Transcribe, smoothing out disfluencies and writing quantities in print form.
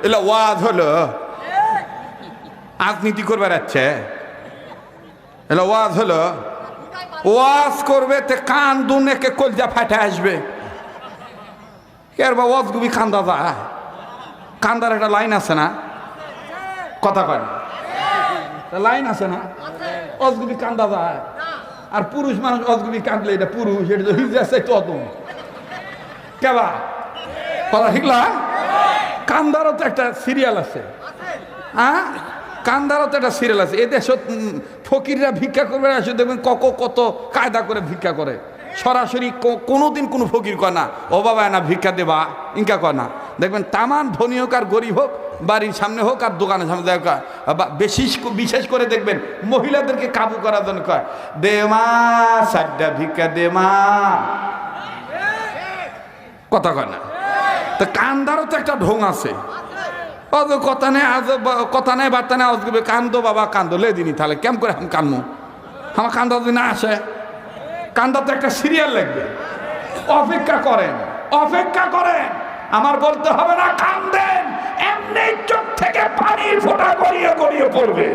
এলা ওয়াজ হলো, রাজনীতি করবে যাচ্ছে, এলা ওয়াজ হলো। ওয়াজ করবে তে কান দুনেকে কলজা ফাটে আসবে। বা ওয়াজ গুবি কান্দা যায়, কান্দার একটা লাইন আছে না, কথা কয় না, লাইন আছে না, অজগুবি কান্দা যায়। আর পুরুষ মানুষ অজগুবি কাঁদলে এটা পুরুষ, এটা তো হিজড়া তত কেবা কথা শিখলা। কান্দারও তো একটা সিরিয়াল আছে, হ্যাঁ কান্দারও তো একটা সিরিয়াল আছে। এদের ফকিররা ভিক্ষা করবে আসে, দেখবেন কত কায়দা করে ভিক্ষা করে। সরাসরি কোনোদিন কোনো ফকির কয় না ও বাবা না ভিক্ষা দেবা, ইনকা কয় না। দেখবেন তামান ধনী হোক আর গরিব হোক, বাড়ির সামনে হোক আর দোকানের সামনে দেখা, বিশেষ করে দেখবেন মহিলাদেরকে কাবু করার জন্য কয়, দে মা সাড্ডা ভিক্ষা দে মা, কথা কয় না। তো কান্দারও তো একটা ঢং আছে, কথা নেই, আজ কথা নেই, বার্তা নেই, আজ কান্দো বাবা কান্দো, লে দিনই তাহলে কেমন করে আমি কান্দবো, আমার কান্দা যদি না আসে। কান্দা তো একটা সিরিয়াল লাগবে, অপেক্ষা করেন, অপেক্ষা করেন, আমার বলতে হবে না কান্দেন, এমনি চোখ থেকে পানির ফোঁটা গড়িয়ে গড়িয়ে পড়বে।